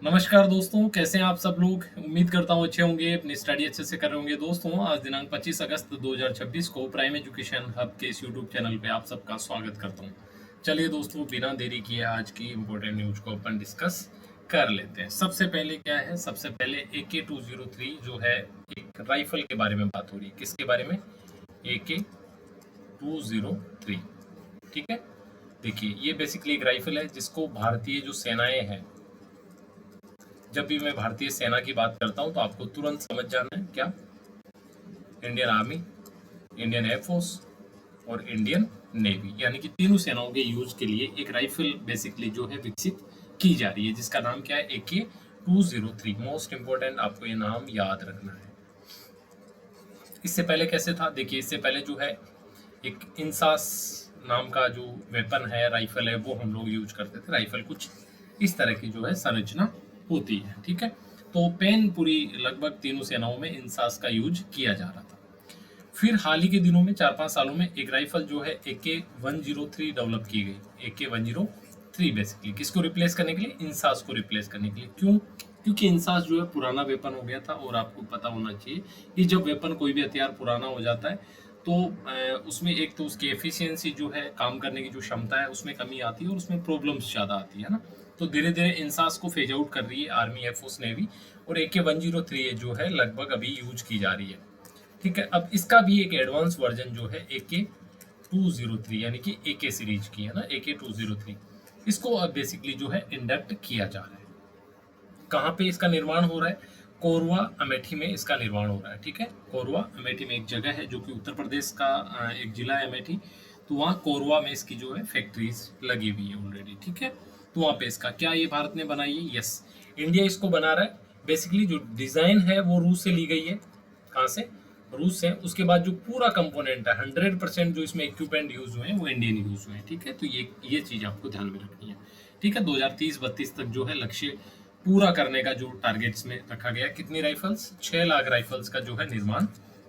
नमस्कार दोस्तों, कैसे हैं आप सब लोग। उम्मीद करता हूँ अच्छे होंगे, अपनी स्टडी अच्छे से कर रहे होंगे। दोस्तों, आज दिनांक 25 अगस्त 2026 को प्राइम एजुकेशन हब के इस यूट्यूब चैनल पे आप सबका स्वागत करता हूँ। चलिए दोस्तों, बिना देरी किए आज की इम्पोर्टेंट न्यूज को अपन डिस्कस कर लेते हैं। सबसे पहले क्या है, सबसे पहले AK-203 जो है एक राइफल के बारे में बात हो रही है। किसके बारे में? AK-203। ठीक है, देखिए ये बेसिकली एक राइफल है जिसको भारतीय जो सेनाएं हैं, जब भी मैं भारतीय सेना की बात करता हूं तो आपको तुरंत समझ जाना है क्या? इंडियन आर्मी, इंडियन एयरफोर्स और इंडियन नेवी, यानी कि तीनों सेनाओं के यूज के लिए एक राइफल बेसिकली जो है विकसित की जा रही है, जिसका नाम क्या है? AK-203। मोस्ट इंपोर्टेंट, आपको ये नाम याद रखना है। इससे पहले कैसे था? देखिए, इससे पहले जो है एक इंसास नाम का जो वेपन है, राइफल है, वो हम लोग यूज करते थे। राइफल कुछ इस तरह की जो है संरचना होती है। ठीक है, तो पेन पूरी लगभग तीनों सेनाओं में इंसास का यूज किया जा रहा था। फिर हाल ही के दिनों में 4-5 सालों में एक राइफल जो है AK-103 डेवलप की गई। AK-103 बेसिकली किसको रिप्लेस करने के लिए? इंसास को रिप्लेस करने के लिए। क्यों? क्योंकि इंसास जो है पुराना वेपन हो गया था, और आपको पता होना चाहिए कि जब वेपन कोई भी हथियार पुराना हो जाता है तो उसमें एक तो उसकी एफिशिएंसी जो है, काम करने की जो क्षमता है, उसमें कमी आती है और उसमें प्रॉब्लम्स ज़्यादा आती है ना। तो धीरे धीरे इंसास को फेज आउट कर रही है आर्मी, एयरफोर्स, नेवी, और AK-103 जो है लगभग अभी यूज की जा रही है। ठीक है, अब इसका भी एक एडवांस वर्जन जो है AK-203, यानी कि AK सीरीज की है ना, AK-203, इसको अब बेसिकली जो है इंडक्ट किया जा रहा है। कहाँ पे इसका निर्माण हो रहा है? कोरवा अमेठी में इसका निर्माण हो रहा है। ठीक है, कोरवा अमेठी में एक जगह है जो कि उत्तर प्रदेश का एक जिला है अमेठी। तो वहाँ कोरवा में इसकी जो है फैक्ट्रीज लगी हुई है ऑलरेडी। ठीक है, तो वहाँ पे इसका क्या, ये भारत ने बनाई है? यस, इंडिया इसको बना रहा है। बेसिकली जो डिजाइन है वो रूस से ली गई है। कहाँ से? रूस से। उसके बाद जो पूरा कंपोनेंट है, 100% जो इसमें इक्विपमेंट यूज हुए हैं वो इंडियन यूज हुए हैं। ठीक है, तो ये चीज आपको ध्यान में रखनी है। ठीक है, 2030-32 तक जो है लक्ष्य पूरा करने का जो टारगेट्स में रखा गया। कितनी राइफल्स? 6 लाख राइफल्स का जो है निर्माण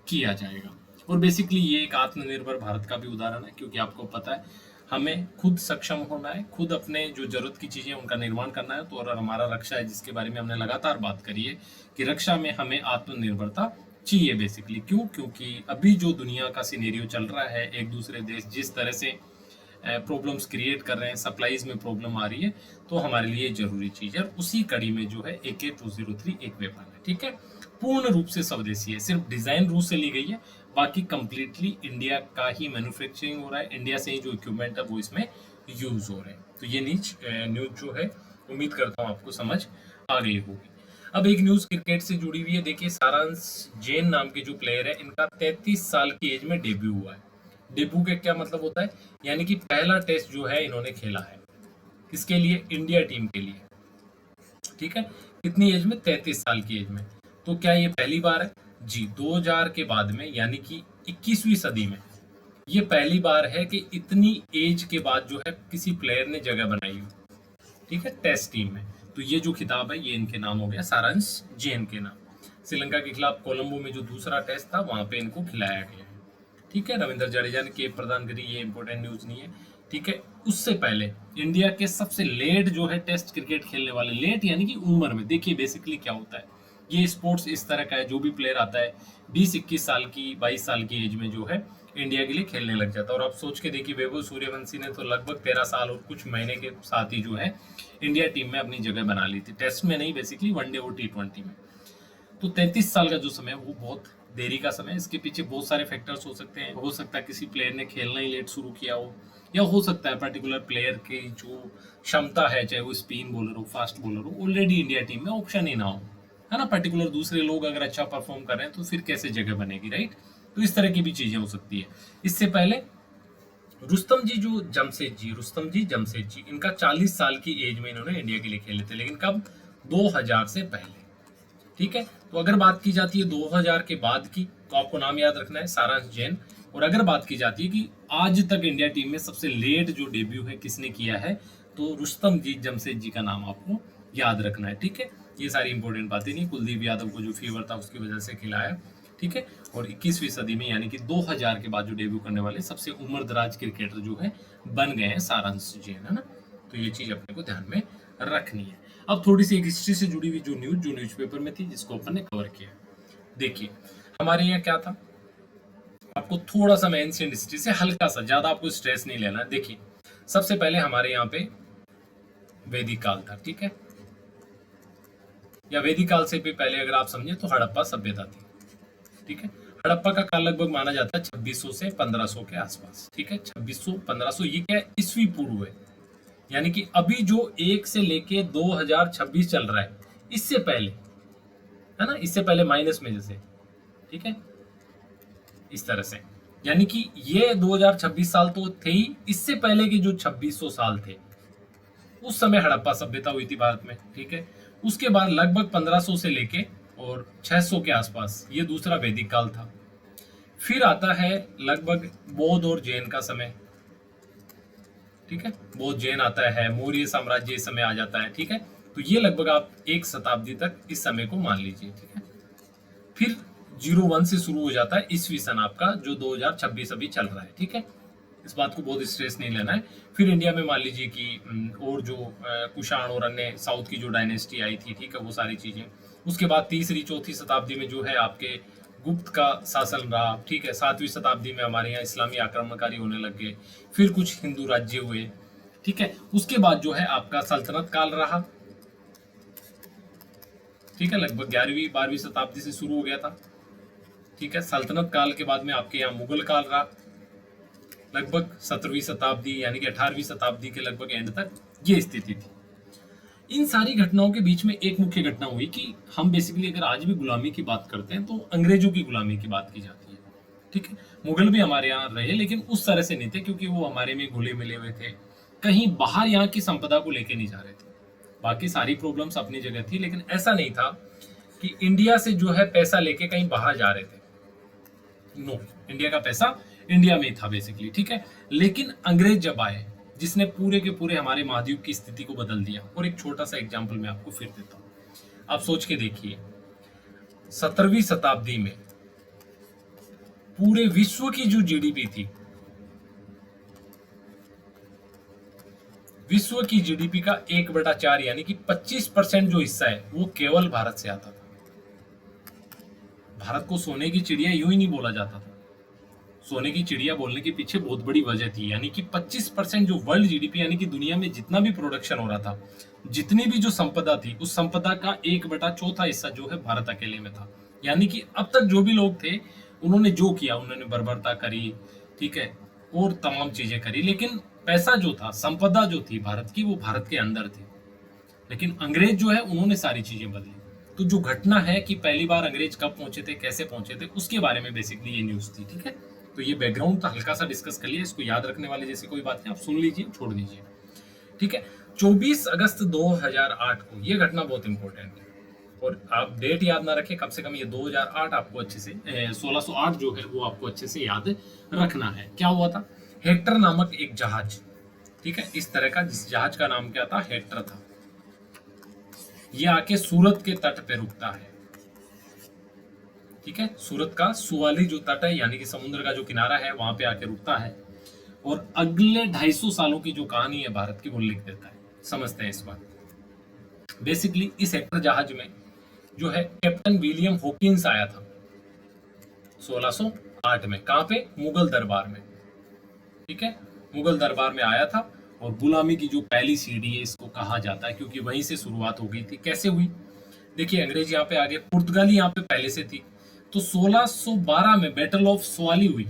किया जाएगा। और बेसिकली ये एक आत्मनिर्भर भारत का भी उदाहरण है, क्योंकि आपको पता है हमें खुद सक्षम होना है, खुद अपने जो जरूरत की चीजें उनका निर्माण करना है। तो और हमारा रक्षा है, जिसके बारे में हमने लगातार बात करी है कि रक्षा में हमें आत्मनिर्भरता चाहिए बेसिकली। क्यों? क्योंकि अभी जो दुनिया का सिनेरियो चल रहा है, एक दूसरे देश जिस तरह से प्रॉब्लम्स क्रिएट कर रहे हैं, सप्लाईज में प्रॉब्लम आ रही है, तो हमारे लिए जरूरी चीज है। उसी कड़ी में जो है AK-203 एक वेपन है। ठीक है, पूर्ण रूप से स्वदेशी है, सिर्फ डिजाइन रूस से ली गई है, बाकी कंप्लीटली इंडिया का ही मैन्युफैक्चरिंग हो रहा है। इंडिया से ही जो इक्विपमेंट है वो इसमें यूज हो रहे हैं। तो ये न्यूज जो है, उम्मीद करता हूँ आपको समझ आ गई होगी। अब एक न्यूज क्रिकेट से जुड़ी हुई है। देखिए, सारांश जैन नाम के जो प्लेयर है, इनका 33 साल की एज में डेब्यू हुआ है। डेब्यू का क्या मतलब होता है? यानी कि पहला टेस्ट जो है इन्होंने खेला है। किसके लिए? इंडिया टीम के लिए। ठीक है, कितनी एज में? 33 साल की एज में। तो क्या ये पहली बार है? जी, 2000 के बाद में, यानी कि 21वीं सदी में ये पहली बार है कि इतनी एज के बाद जो है किसी प्लेयर ने जगह बनाई हो। ठीक है, टेस्ट टीम में। तो ये जो खिताब है ये इनके नाम हो गया, सारांश जैन के नाम। श्रीलंका के खिलाफ कोलंबो में जो दूसरा टेस्ट था, वहां पे इनको खिलाया गया है। ठीक है, रविंद्र जडेजा ने केप प्रदान करी, ये इंपॉर्टेंट न्यूज नहीं है। ठीक है, उससे पहले इंडिया के सबसे लेट जो है टेस्ट क्रिकेट खेलने वाले, लेट यानी कि उम्र में। देखिए बेसिकली क्या होता है, ये स्पोर्ट्स इस तरह का है, जो भी प्लेयर आता है 20-21 साल की, 22 साल की एज में जो है इंडिया के लिए खेलने लग जाता है। और आप सोच के देखिए, वैभव सूर्यवंशी ने तो लगभग 13 साल और कुछ महीने के साथ ही जो है इंडिया टीम में अपनी जगह बना ली थी। टेस्ट में नहीं, बेसिकली वनडे और T20 में। तो 33 साल का जो समय है वो बहुत देरी का समय है। इसके पीछे बहुत सारे फैक्टर्स हो सकते हैं। हो सकता है किसी प्लेयर ने खेलना ही लेट शुरू किया हो, या हो सकता है पर्टिकुलर प्लेयर की जो क्षमता है, चाहे वो स्पिन बॉलर हो, फास्ट बॉलर हो, ऑलरेडी इंडिया टीम में ऑप्शन ही ना हो, है ना। पर्टिकुलर दूसरे लोग अगर अच्छा परफॉर्म कर रहे हैं तो फिर कैसे जगह बनेगी, राइट। तो इस तरह की भी चीजें हो सकती है। इससे पहले रुस्तम जी जमशेद जी, इनका 40 साल की एज में इन्होंने इंडिया के लिए खेले थे, लेकिन कब? 2000 से पहले। ठीक है, तो अगर बात की जाती है 2000 के बाद की, तो आपको नाम याद रखना है, सारांश जैन। और अगर बात की जाती है कि आज तक इंडिया टीम में सबसे लेट जो डेब्यू है किसने किया है, तो रुस्तम जी जमशेद जी का नाम आपको याद रखना है। ठीक है, ये सारी इंपॉर्टेंट बातें नहीं, कुलदीप यादव को जो फीवर था उसकी वजह से खिलाया। ठीक है, और 21वीं सदी में यानी कि 2000 के बाद जो डेब्यू करने वाले सबसे उम्र दराज क्रिकेटर जो है बन गए हैं सारांश जैन, है ना। तो ये चीज अपने को ध्यान में रखनी है। अब थोड़ी सी एक हिस्ट्री से जुड़ी हुई जो न्यूज़पेपर में थी, जिसको अपन ने कवर किया। देखिए हमारे यहाँ क्या था, आपको थोड़ा सा मैं एंशिएंट हिस्ट्री से हल्का सा, ज्यादा आपको स्ट्रेस नहीं लेना है। देखिए सबसे पहले हमारे यहाँ पे वैदिक काल था, ठीक है, या वैदिक काल से भी पहले अगर आप समझे तो हड़प्पा सभ्यता थी, ठीक है। हड़प्पा का काल लगभग माना जाता है 2600 से 1500 के आसपास, ठीक है। 2600 1500 ये क्या है, ईस्वी पूर्व है, यानी कि अभी जो 1 से लेके 2026 चल रहा है, इससे पहले, है ना, इससे पहले माइनस में जैसे, ठीक है, इस तरह से, यानी कि ये 2026 साल तो थे ही, इससे पहले के जो 2600 साल थे उस समय हड़प्पा सभ्यता हुई थी भारत में, ठीक है। उसके बाद लगभग 1500 से लेके और 600 के आसपास ये दूसरा वैदिक काल था। फिर आता है लगभग बौद्ध और जैन का समय, ठीक है, बौद्ध जैन आता है, मौर्य साम्राज्य इस समय आ जाता है, ठीक है। तो ये लगभग आप 1 शताब्दी तक इस समय को मान लीजिए, ठीक है। फिर 01 से शुरू हो जाता है ईस्वी सन आपका, जो 2026 अभी चल रहा है, ठीक है। इस बात को बहुत स्ट्रेस नहीं लेना है। फिर इंडिया में मान लीजिए कि और जो कुषाण और अन्य साउथ की जो डायनेस्टी आई थी, ठीक है, वो सारी चीजें। उसके बाद तीसरी चौथी शताब्दी में जो है आपके गुप्त का शासन रहा, ठीक है। 7वीं शताब्दी में हमारे यहाँ इस्लामी आक्रमणकारी होने लग गए, फिर कुछ हिंदू राज्य हुए, ठीक है। उसके बाद जो है आपका सल्तनत काल रहा, ठीक है, लगभग 11वीं 12वीं शताब्दी से शुरू हो गया था, ठीक है। सल्तनत काल के बाद में आपके यहाँ मुगल काल रहा, लगभग 17वीं शताब्दी यानी कि 18वीं शताब्दी के लगभग एंड तक ये स्थिति थी। इन सारी घटनाओं के बीच में एक मुख्य घटना हुई कि हम बेसिकली अगर आज भी गुलामी की बात करते हैं तो अंग्रेजों की गुलामी की बात की जाती है, ठीक है। मुगल भी हमारे यहाँ रहे, लेकिन उस तरह से नहीं थे, क्योंकि वो हमारे में घुले मिले हुए थे, कहीं बाहर यहाँ की संपदा को लेके नहीं जा रहे थे। बाकी सारी प्रॉब्लम्स अपनी जगह थी, लेकिन ऐसा नहीं था कि इंडिया से जो है पैसा लेके कहीं बाहर जा रहे थे। नो, इंडिया का पैसा इंडिया में ही था बेसिकली, ठीक है। लेकिन अंग्रेज जब आए, जिसने पूरे के पूरे हमारे महाद्वीप की स्थिति को बदल दिया। और एक छोटा सा एग्जांपल मैं आपको फिर देता हूं, आप सोच के देखिए, 17वीं शताब्दी में पूरे विश्व की जो जीडीपी थी, विश्व की जीडीपी का 1/4 यानी कि 25% जो हिस्सा है वो केवल भारत से आता था। भारत को सोने की चिड़िया यूं ही नहीं बोला जाता था, सोने की चिड़िया बोलने के पीछे बहुत बड़ी वजह थी, यानी कि 25% जो वर्ल्ड जीडीपी, यानी कि दुनिया में जितना भी प्रोडक्शन हो रहा था, जितनी भी जो संपदा थी, उस संपदा का 1/4 हिस्सा जो है भारत अकेले में था। यानी कि अब तक जो भी लोग थे, उन्होंने जो किया, उन्होंने बर्बरता करी, ठीक है, और तमाम चीजें करी, लेकिन पैसा जो था, संपदा जो थी भारत की, वो भारत के अंदर थी। लेकिन अंग्रेज जो है, उन्होंने सारी चीजें बदली। तो जो घटना है कि पहली बार अंग्रेज कब पहुंचे थे, कैसे पहुंचे थे, उसके बारे में बेसिकली ये न्यूज थी, ठीक है। तो ये बैकग्राउंड तो हल्का सा डिस्कस कर लिया, इसको याद रखने वाले जैसे कोई बात नहीं, आप सुन लीजिए, छोड़ दीजिए, ठीक है। 24 अगस्त 2008 को ये घटना बहुत इंपॉर्टेंट है, और आप डेट याद ना रखें, कम से कम ये 2008 आपको अच्छे से 1608 जो है वो आपको अच्छे से याद रखना है। क्या हुआ था, हेक्टर नामक एक जहाज, ठीक है, इस तरह का, जिस जहाज का नाम क्या था, हेक्टर था, ये आके सूरत के तट पे रुकता है, ठीक है। सूरत का सुवाली जो तट है, यानी कि समुद्र का जो किनारा है, वहां पे आके रुकता है, और अगले 250 सालों की जो कहानी है भारत की, वो लिख देता है। समझते हैं इस बात। बेसिकली इस हेक्टर जहाज में जो है कैप्टन विलियम हॉकिंस आया था 1608 में, कहां पे, मुगल दरबार में, ठीक है, मुगल दरबार में आया था। और गुलामी की जो पहली सीढ़ी है, इसको कहा जाता है, क्योंकि वहीं से शुरुआत हो गई थी। कैसे हुई, देखिए, अंग्रेज यहाँ पे आगे, पुर्तगाली यहाँ पे पहले से थी। तो 1612 में बैटल ऑफ सवाली हुई।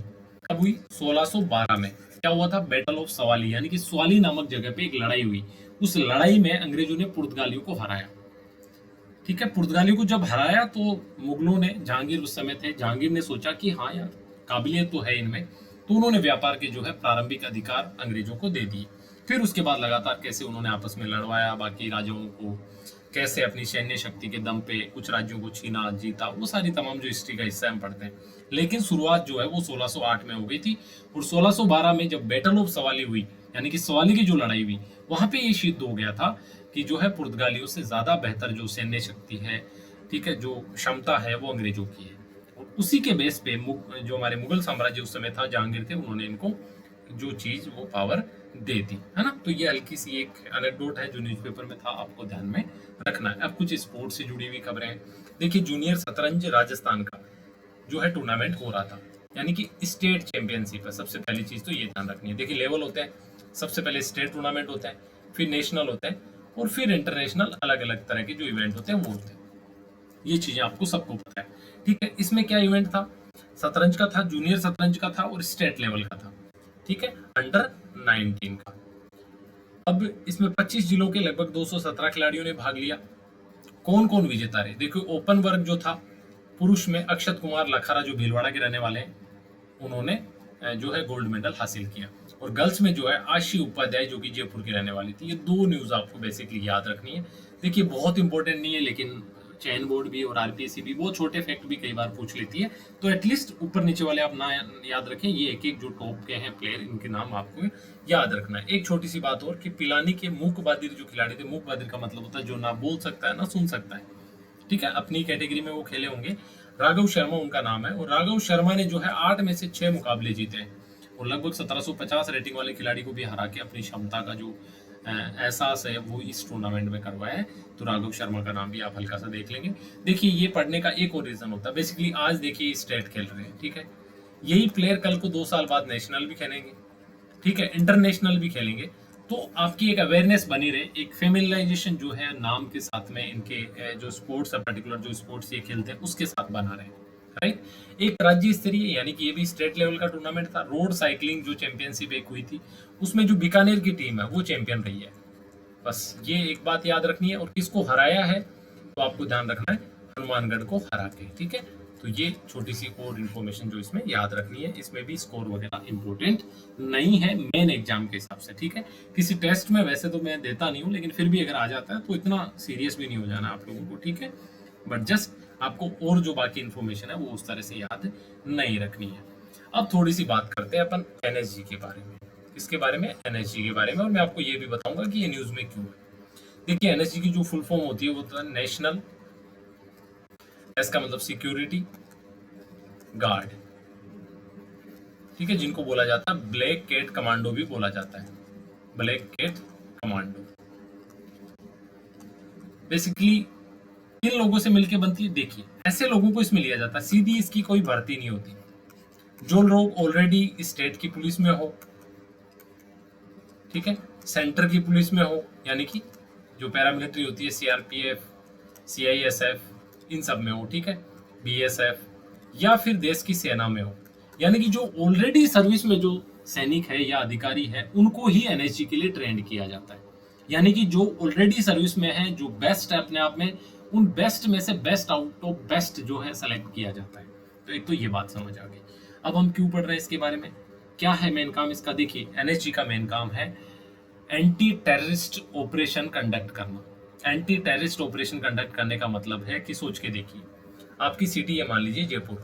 कब हुई, 1612 में क्या हुआ था, बैटल ऑफ सवाली, यानी कि सवाली नामक जगह पे एक लड़ाई हुई। उस लड़ाई में अंग्रेजों ने पुर्तगालियों को हराया, ठीक है। पुर्तगालियों को जब हराया तो मुगलों ने, जहांगीर उस समय थे, जहांगीर ने सोचा कि हाँ यार, काबिलियत तो है इनमें, तो उन्होंने व्यापार के जो है प्रारंभिक अधिकार अंग्रेजों को दे दिए। फिर उसके बाद लगातार कैसे उन्होंने आपस में लड़वाया बाकी राजाओं को, कैसे अपनी सैन्य शक्ति के दम पे कुछ राज्यों को छीना, जीता, वो सारी तमाम जो हिस्ट्री का हिस्सा हम पढ़ते हैं। लेकिन शुरुआत जो है वो 1608 में हो गई थी, और 1612 में जब बैटल ऑफ सवाली हुई, यानी कि सवाली की जो लड़ाई हुई, वहां पे ये सिद्ध हो गया था कि जो है पुर्तगालियों से ज्यादा बेहतर जो सैन्य शक्ति है, ठीक है, जो क्षमता है, वो अंग्रेजों की है। और उसी के बेस पे जो हमारे मुगल साम्राज्य उस समय था, जहांगीर थे, उन्होंने इनको जो चीज वो पावर दे दी, है ना। तो ये हल्की सी एक एनेक्डोट है जो न्यूज़पेपर में था, आपको ध्यान में रखना है। अब कुछ स्पोर्ट्स से जुड़ी हुई खबरें हैं। देखिए जूनियर शतरंज राजस्थान का जो है टूर्नामेंट हो रहा था, यानी कि स्टेट चैंपियनशिप है। सबसे पहली चीज तो ये ध्यान रखनी है। देखिए लेवल होते हैं, सबसे पहले स्टेट टूर्नामेंट होता है, फिर नेशनल होता है, और फिर इंटरनेशनल, अलग अलग तरह के जो इवेंट होते हैं वो होते हैं। ये चीजें आपको सबको पता है, ठीक है। इसमें क्या इवेंट था, शतरंज का था, जूनियर शतरंज का था और स्टेट लेवल का था, ठीक है, अंडर 19 का। अब इसमें 25 जिलों के लगभग 217 खिलाड़ियों ने भाग लिया। कौन कौन विजेता रहे, देखो ओपन वर्ग जो था, पुरुष में अक्षत कुमार लखारा जो भीलवाड़ा के रहने वाले हैं, उन्होंने जो है गोल्ड मेडल हासिल किया। और गर्ल्स में जो है आशी उपाध्याय जो कि जयपुर की रहने वाली थी। ये दो न्यूज आपको बेसिकली याद रखनी है। देखिए बहुत इंपॉर्टेंट नहीं है, लेकिन चयन बोर्ड भी और आरपीएससी भी वो छोटे फैक्ट भी कई बार पूछ लेती है, तो एटलीस्ट ऊपर नीचे वाले आप ना याद रखें। ये एक एक जो टॉप के हैं प्लेयर, इनके नाम आपको याद रखना है। एक छोटी सी बात और कि पिलानी के मूक बधिर जो खिलाड़ी थे, मूक बधिर का मतलब होता है जो ना बोल सकता है ना सुन सकता है, ठीक है, अपनी कैटेगरी में वो खेले होंगे। राघव शर्मा उनका नाम है, और राघव शर्मा ने जो है 8 में से 6 मुकाबले जीते हैं, और लगभग 1750 रेटिंग वाले खिलाड़ी को भी हरा के अपनी क्षमता का जो एहसास है वो इस टूर्नामेंट में करवाया है। तो राघव शर्मा का नाम भी आप हल्का सा देख लेंगे। देखिए ये पढ़ने का एक और रीजन होता है, बेसिकली आज देखिए स्टेट खेल रहे हैं, ठीक है, यही प्लेयर कल को 2 साल बाद नेशनल भी खेलेंगे, ठीक है, इंटरनेशनल भी खेलेंगे। तो आपकी एक अवेयरनेस बनी रहे, एक फेमिलाइजेशन जो है नाम के साथ में इनके जो स्पोर्ट्स है, पर्टिकुलर जो स्पोर्ट्स ये खेलते हैं उसके साथ बना रहे, राइट। एक राज्य स्तरीय यानी कि ये भी स्टेट लेवल का टूर्नामेंट था। रोड साइकिलिंग जो चैंपियनशिप एक हुई थी, उसमें जो बीकानेर की टीम है वो चैंपियन रही है। बस ये एक बात याद रखनी है। और किसको हराया है तो आपको ध्यान रखना है, हनुमानगढ़ को हरा के, ठीक है। तो ये छोटी सी और इन्फॉर्मेशन जो इसमें याद रखनी है। इसमें भी स्कोर वगैरह इंपॉर्टेंट नहीं है मेन एग्जाम के हिसाब से, ठीक है। किसी टेस्ट में वैसे तो मैं देता नहीं हूँ, लेकिन फिर भी अगर आ जाता है तो इतना सीरियस भी नहीं हो जाना आप लोगों को, ठीक है। बट जस्ट आपको और जो बाकी इन्फॉर्मेशन है वो उस तरह से याद नहीं रखनी है। अब थोड़ी सी बात करते हैं अपन एनएसजी के बारे में। इसके बारे में, एनएसजी के बारे में, और मैं आपको ये भी बताऊंगा कि ये न्यूज में क्यों है। देखिए एनएसजी की जो फुल फॉर्म होती है वो तो नेशनल, इसका मतलब सिक्योरिटी गार्ड, ठीक है, जिनको बोला जाता है ब्लैक कैट कमांडो भी बोला जाता है, ब्लैक कैट कमांडो। बेसिकली किन लोगों से मिलकर बनती है, देखिए ऐसे लोगों को इसमें लिया जाता है, सीधी इसकी कोई भर्ती नहीं होती। जो लोग ऑलरेडी स्टेट की पुलिस में हो, ठीक है, सेंटर की पुलिस में हो, यानी कि जो पैरामिलिट्री होती है, सीआरपीएफ, सीआईएसएफ, इन सब में हो, ठीक है, बीएसएफ, या फिर देश की सेना में हो, यानी कि जो ऑलरेडी सर्विस में जो सैनिक है या अधिकारी है उनको ही एनएसजी के लिए ट्रेंड किया जाता है। यानी कि जो ऑलरेडी सर्विस में है, जो बेस्ट है अपने आप में, उन बेस्ट में से बेस्ट आउट ऑफ बेस्ट जो है सेलेक्ट किया जाता है। तो एक तो ये बात समझ आ गई। अब हम क्यों पढ़ रहे हैं इसके बारे में, क्या है मेन काम इसका। देखिए एनएसजी का मेन काम है एंटी टेररिस्ट ऑपरेशन कंडक्ट करना। एंटी टेररिस्ट ऑपरेशन कंडक्ट करने का मतलब है कि सोच के देखिए, आपकी सिटी है मान लीजिए जयपुर,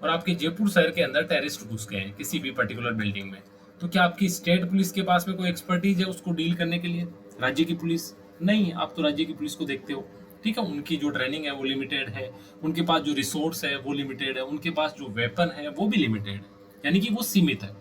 और आपके जयपुर शहर के अंदर टेररिस्ट घुस गए हैं किसी भी पर्टिकुलर बिल्डिंग में, तो क्या आपकी स्टेट पुलिस के पास में कोई एक्सपर्टीज है उसको डील करने के लिए, राज्य की पुलिस नहीं। आप तो राज्य की पुलिस को देखते हो, ठीक है, उनकी जो ट्रेनिंग है वो लिमिटेड है, उनके पास जो रिसोर्स है वो लिमिटेड है, उनके पास जो वेपन है वो भी लिमिटेड है, यानी कि वो सीमित है,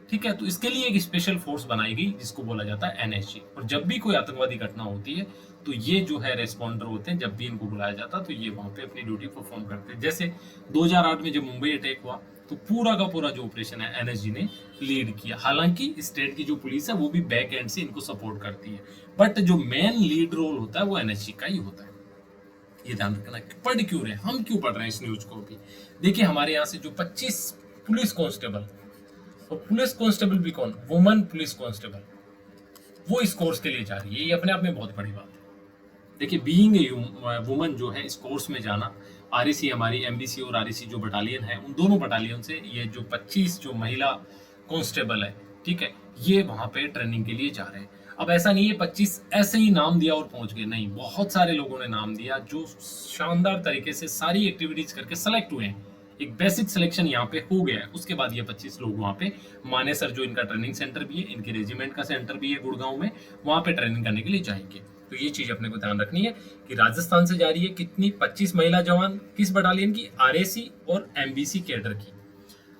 ठीक है। तो इसके लिए एक स्पेशल फोर्स बनाई गई जिसको बोला जाता है एनएसजी। और जब भी कोई आतंकवादी घटना होती है तो ये जो है रेस्पॉन्डर होते हैं, जब भी इनको बुलाया जाता है तो ये वहां पे अपनी ड्यूटी परफॉर्म करते हैं। जैसे 2008 में जब मुंबई अटैक हुआ तो पूरा का पूरा जो ऑपरेशन है एनएसजी ने लीड किया। हालांकि स्टेट की जो पुलिस है वो भी बैक एंड से इनको सपोर्ट करती है, बट जो मेन लीड रोल होता है वो एनएसजी का ही होता है। ये ध्यान रखना। पढ़ क्यों रहे, हम क्यों पढ़ रहे हैं इस न्यूज को भी। देखिए हमारे यहाँ से जो 25 पुलिस कांस्टेबल, और पुलिस कांस्टेबल भी कौन, वुमन पुलिस कांस्टेबल, वो इस कोर्स के लिए जा रही है। ये अपने आप में बहुत बड़ी बात है। देखिए बीइंग ए वुमन जो है इस कोर्स में जाना, आरएसी हमारी एमबीसी और आरएसी जो बटालियन है उन दोनों बटालियन से ये जो 25 जो महिला कांस्टेबल है, ठीक है, ये वहां पे ट्रेनिंग के लिए जा रहे हैं। अब ऐसा नहीं है 25 ऐसे ही नाम दिया और पहुंच गए, नहीं, बहुत सारे लोगों ने नाम दिया जो शानदार तरीके से सारी एक्टिविटीज करके सेलेक्ट हुए हैं। एक बेसिक सिलेक्शन यहाँ पे हो गया है, उसके बाद ये 25 लोग वहाँ पे मानेसर जो इनका ट्रेनिंग सेंटर भी है, इनके रेजिमेंट का सेंटर भी है गुड़गांव में, वहाँ पे ट्रेनिंग करने के लिए जाएंगे। तो ये चीज अपने को ध्यान रखनी है कि राजस्थान से जा रही है कितनी, 25 महिला जवान, किस बटालियन की, आरएसी और एमबीसी कैडर की।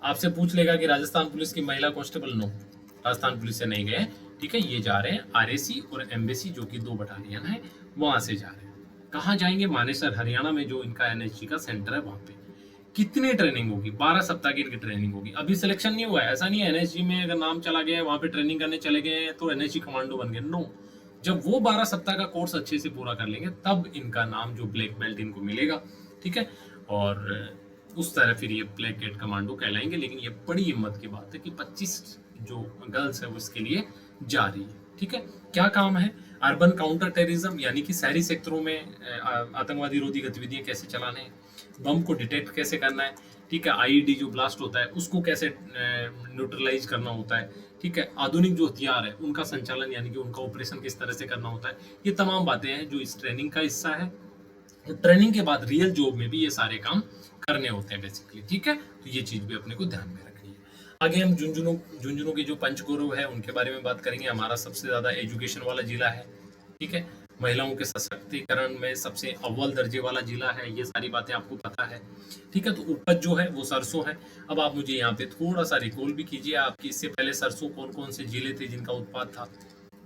आपसे पूछ लेगा कि राजस्थान पुलिस की महिला कांस्टेबल, नो, राजस्थान पुलिस से नहीं गए, ठीक है, ये जा रहे हैं आरएसी और एमबीसी जो कि 2 बटालियन है वहां से जा रहे हैं। कहाँ जाएंगे? मानेसर हरियाणा में जो इनका एनएसजी का सेंटर है वहां पे। कितनी ट्रेनिंग होगी? 12 सप्ताह की इनकी ट्रेनिंग होगी। अभी सिलेक्शन नहीं हुआ है, ऐसा नहीं है एनएसजी में अगर नाम चला गया है वहां पे ट्रेनिंग करने चले गए हैं तो एनएसजी कमांडो बन गए, नो। जब वो 12 सप्ताह का कोर्स अच्छे से पूरा कर लेंगे तब इनका नाम जो ब्लैक बेल्ट इनको मिलेगा, ठीक है। और उस तरह फिर ये ब्लैक बेल्ट कमांडो कहलाएंगे। लेकिन ये बड़ी हिम्मत की बात है कि 25 जो गर्ल्स है वो इसके लिए जा रही है, ठीक है। क्या काम है? अर्बन काउंटर टेररिज्म, यानी कि शहरी सेक्टरों में आतंकवादी रोधी गतिविधियां कैसे चलाने हैं, बम को डिटेक्ट कैसे करना है, ठीक है, आईईडी जो ब्लास्ट होता है उसको कैसे न्यूट्रलाइज करना होता है, ठीक है, आधुनिक जो हथियार है उनका संचालन यानी कि उनका ऑपरेशन किस तरह से करना होता है, ये तमाम बातें हैं जो इस ट्रेनिंग का हिस्सा है। तो ट्रेनिंग के बाद रियल जॉब में भी ये सारे काम करने होते हैं बेसिकली, ठीक है। तो ये चीज भी अपने को ध्यान में रखनी है। आगे हम झुंझुनू के जो पंचगौरव है उनके बारे में बात करेंगे। हमारा सबसे ज्यादा एजुकेशन वाला जिला है, ठीक है, महिलाओं के सशक्तिकरण में सबसे अव्वल दर्जे वाला जिला है, ये सारी बातें आपको पता है, ठीक है। तो उपज जो है वो सरसों है। अब आप मुझे यहाँ पे थोड़ा सा रिकॉल भी कीजिए आपकी इससे पहले सरसों कौन कौन से जिले थे जिनका उत्पाद था,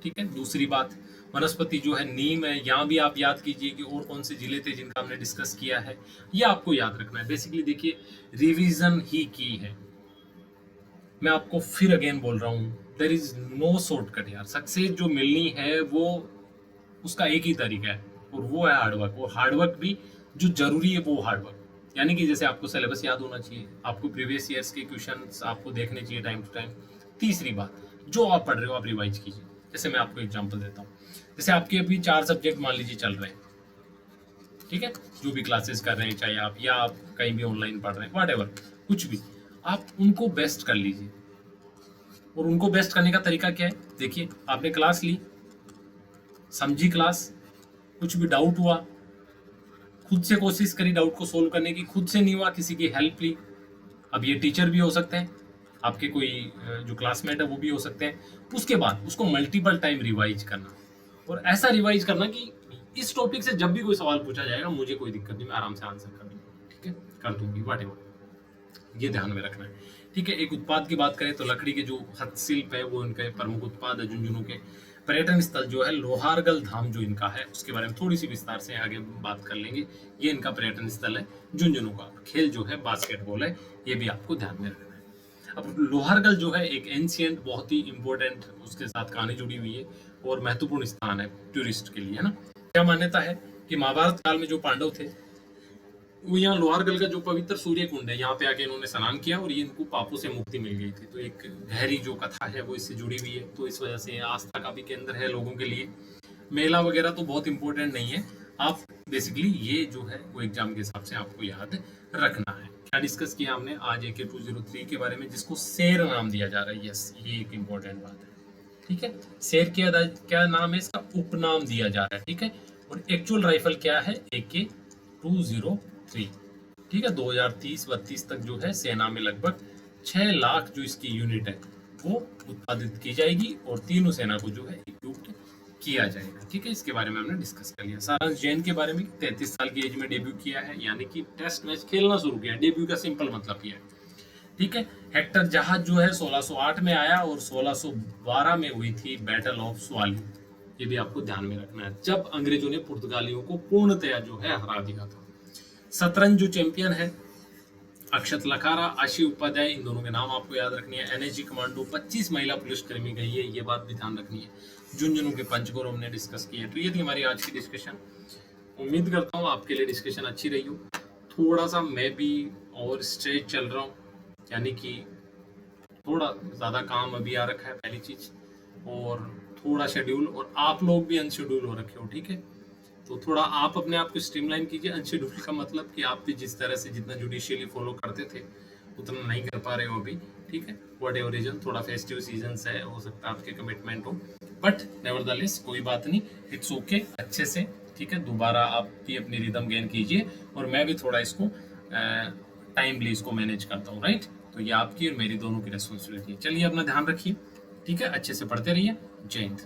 ठीक है। दूसरी बात, वनस्पति जो है नीम है, यहाँ भी आप याद कीजिए कि और कौन से जिले थे जिनका हमने डिस्कस किया है, ये आपको याद रखना है। बेसिकली देखिए रिवीजन ही की है। मैं आपको फिर अगेन बोल रहा हूँ, देयर इज नो शॉर्टकट यार। सक्सेस जो मिलनी है वो उसका एक ही तरीका है और वो है हार्डवर्क। और हार्डवर्क भी जो जरूरी है वो हार्डवर्क, यानी कि जैसे आपको सिलेबस याद होना चाहिए, आपको प्रीवियस ईयर्स के क्वेश्चंस आपको देखने चाहिए टाइम टू टाइम। तीसरी बात, जो आप पढ़ रहे हो आप रिवाइज कीजिए। जैसे मैं आपको एग्जांपल देता हूँ, जैसे आपके अभी 4 सब्जेक्ट मान लीजिए चल रहे हैं, ठीक है, जो भी क्लासेस कर रहे हैं, चाहे आप या आप कहीं भी ऑनलाइन पढ़ रहे हैं, व्हाटएवर, कुछ भी, आप उनको बेस्ट कर लीजिए। और उनको बेस्ट करने का तरीका क्या है? देखिए, आपने क्लास ली, समझी क्लास, कुछ भी डाउट हुआ, खुद से कोशिश करी डाउट को सोल्व करने की, खुद से नहीं हुआ किसी की हेल्प ली। अब ये टीचर भी हो सकते हैं, आपके कोई जो क्लासमेट है वो भी हो सकते हैं। उसके बाद उसको मल्टीपल टाइम रिवाइज करना, और ऐसा रिवाइज करना कि इस टॉपिक से जब भी कोई सवाल पूछा जाएगा मुझे कोई दिक्कत नहीं, मैं आराम से आंसर कर दूंगी, ठीक है, कर दूंगी, व्हाटएवर। ये ध्यान में रखना है, ठीक है। एक उत्पाद की बात करें तो लकड़ी के जो हस्तशिल्प है वो इनके प्रमुख उत्पाद है झुंझुनू के। पर्यटन स्थल जो है लोहारगल धाम जो इनका है उसके बारे में थोड़ी सी विस्तार से आगे बात कर लेंगे। ये इनका पर्यटन स्थल है झुंझुनू का। खेल जो है बास्केटबॉल है, ये भी आपको ध्यान में रखना है। अब लोहारगल जो है एक एंशियंट, बहुत ही इंपॉर्टेंट उसके साथ कहानी जुड़ी हुई है और महत्वपूर्ण स्थान है टूरिस्ट के लिए, है ना। क्या मान्यता है कि महाभारत काल में जो पांडव थे वो यहाँ लोहारगल का जो पवित्र सूर्य कुंड है यहाँ पे आके इन्होंने स्नान किया और ये इनको पापों से मुक्ति मिल गई थी। तो एक गहरी जो कथा है वो इससे जुड़ी हुई है, तो इस वजह से आस्था का भी केंद्र है लोगों के लिए। मेला वगैरह तो बहुत इंपॉर्टेंट नहीं है, आप बेसिकली ये जो है वो एग्जाम के हिसाब से आपको याद रखना है। क्या डिस्कस किया हमने आज AK203 के बारे में, जिसको शेर नाम दिया जा रहा है। यस, ये एक इंपॉर्टेंट बात है, ठीक है। शेर क्या नाम है इसका? उपनाम दिया जा रहा है, ठीक है। और एक्चुअल राइफल क्या है? AK203, ठीक है। 2030-32 तक जो है सेना में लगभग 6 लाख जो इसकी यूनिट है वो उत्पादित की जाएगी और तीनों सेना को जो है इक्विप्ड किया जाएगा, ठीक है। इसके बारे में हमने डिस्कस कर लिया। सारांश जैन के बारे में 33 साल की एज में डेब्यू किया है, यानी कि टेस्ट मैच खेलना शुरू किया। डेब्यू का सिंपल मतलब किया है, ठीक है। हेक्टर जहाज जो है 1608 में आया और 1612 में हुई थी बैटल ऑफ स्वाली। ये भी आपको ध्यान में रखना है, जब अंग्रेजों ने पुर्तगालियों को पूर्णतया जो है हरा दिया था। शतरंज जो चैंपियन है अक्षत लखारा, आशी उपाध्याय, इन दोनों के नाम आपको याद रखनी है। एनएसजी कमांडो 25 महिला पुलिसकर्मी गई है, ये बात भी ध्यान रखनी है। झुंझुनू के पंचगौरव हमने डिस्कस किया है। तो ये थी हमारी आज की डिस्कशन। उम्मीद करता हूँ आपके लिए डिस्कशन अच्छी रही हो। थोड़ा सा मैं भी और स्ट्रेच चल रहा हूँ, यानी कि थोड़ा ज़्यादा काम अभी आ रखा है पहली चीज़, और थोड़ा शेड्यूल, और आप लोग भी अनशेड्यूल हो रखे हो, ठीक है। तो थोड़ा आप अपने आप को स्ट्रीमलाइन कीजिए। अनशेड्यूल का मतलब कि आप भी जिस तरह से जितना जुडिशियली फॉलो करते थे उतना नहीं कर पा रहे हो अभी, ठीक है। वट एवर रीजन, थोड़ा फेस्टिव सीजन है, हो सकता है आपके कमिटमेंट हो, बट नेवरदलेस कोई बात नहीं, इट्स ओके, अच्छे से, ठीक है। दोबारा आप भी अपनी रिदम गेन कीजिए और मैं भी थोड़ा इसको टाइमली इसको मैनेज करता हूँ, राइट। तो ये आपकी और मेरी दोनों की रिस्पॉन्सिबिलिटी है। चलिए अपना ध्यान रखिए, ठीक है, अच्छे से पढ़ते रहिए। जय हिंद।